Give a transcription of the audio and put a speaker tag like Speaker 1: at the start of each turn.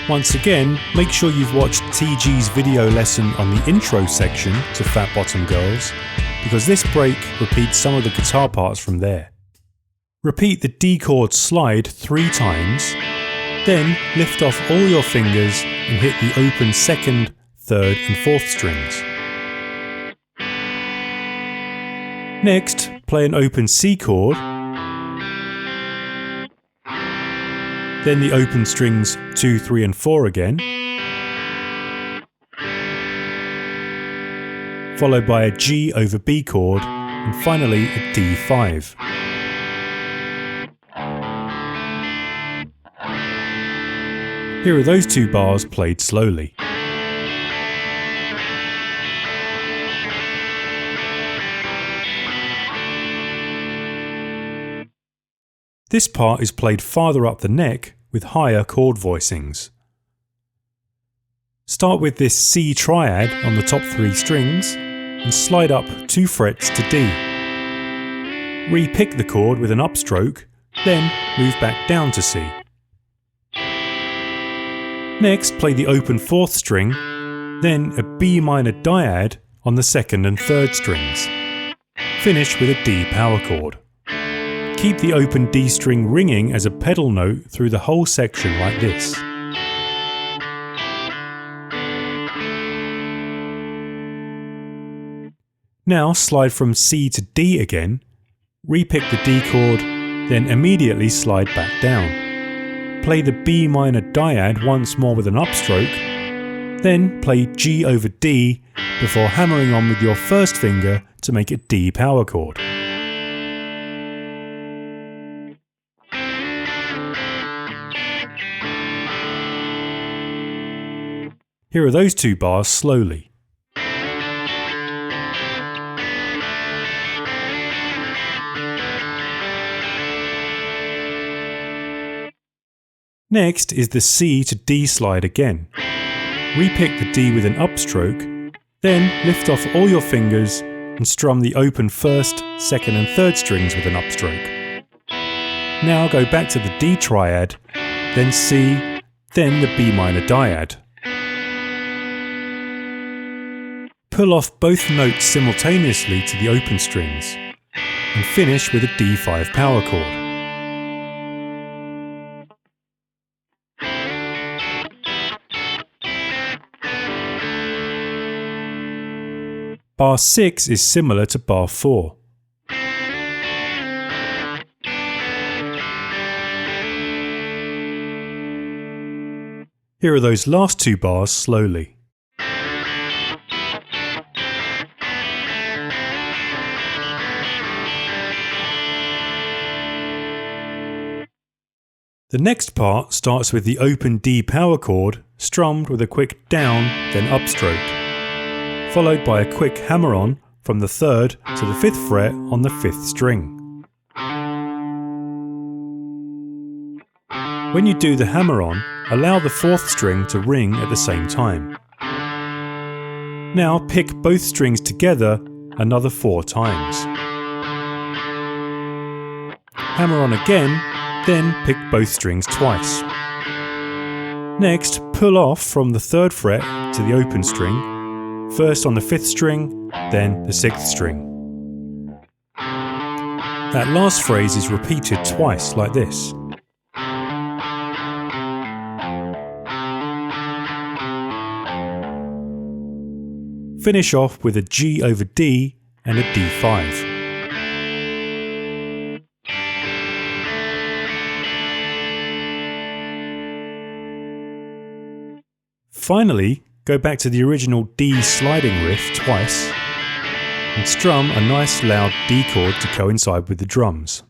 Speaker 1: Once again, make sure you've watched TG's video lesson on the intro section to Fat Bottom Girls, because this break repeats some of the guitar parts from there. Repeat the D chord slide 3 times, then lift off all your fingers and hit the open 2nd, 3rd and 4th strings. Next, play an open C chord, then the open strings 2, 3 and 4 again, followed by a G over B chord, and finally a D5. Here are those 2 bars played slowly. This part is played farther up the neck with higher chord voicings. Start with this C triad on the top 3 strings and slide up 2 frets to D. Re-pick the chord with an upstroke, then move back down to C. Next, play the open 4th string, then a B minor dyad on the 2nd and 3rd strings. Finish with a D power chord. Keep the open D string ringing as a pedal note through the whole section like this. Now slide from C to D again, re-pick the D chord, then immediately slide back down. Play the B minor dyad once more with an upstroke, then play G over D before hammering on with your first finger to make a D power chord. Here are those 2 bars slowly. Next is the C to D slide again. Re-pick the D with an upstroke, then lift off all your fingers and strum the open 1st, 2nd and 3rd strings with an upstroke. Now go back to the D triad, then C, then the B minor dyad. Pull off both notes simultaneously to the open strings, and finish with a D5 power chord. Bar 6 is similar to bar 4. Here are those last 2 bars slowly. The next part starts with the open D power chord strummed with a quick down, then upstroke, followed by a quick hammer-on from the 3rd to the 5th fret on the 5th string. When you do the hammer-on, allow the 4th string to ring at the same time. Now pick both strings together another 4 times. Hammer on again, then pick both strings twice. Next, pull off from the 3rd fret to the open string, first on the 5th string, then the 6th string. That last phrase is repeated twice like this. Finish off with a G over D and a D5. Finally, go back to the original D sliding riff twice and strum a nice loud D chord to coincide with the drums.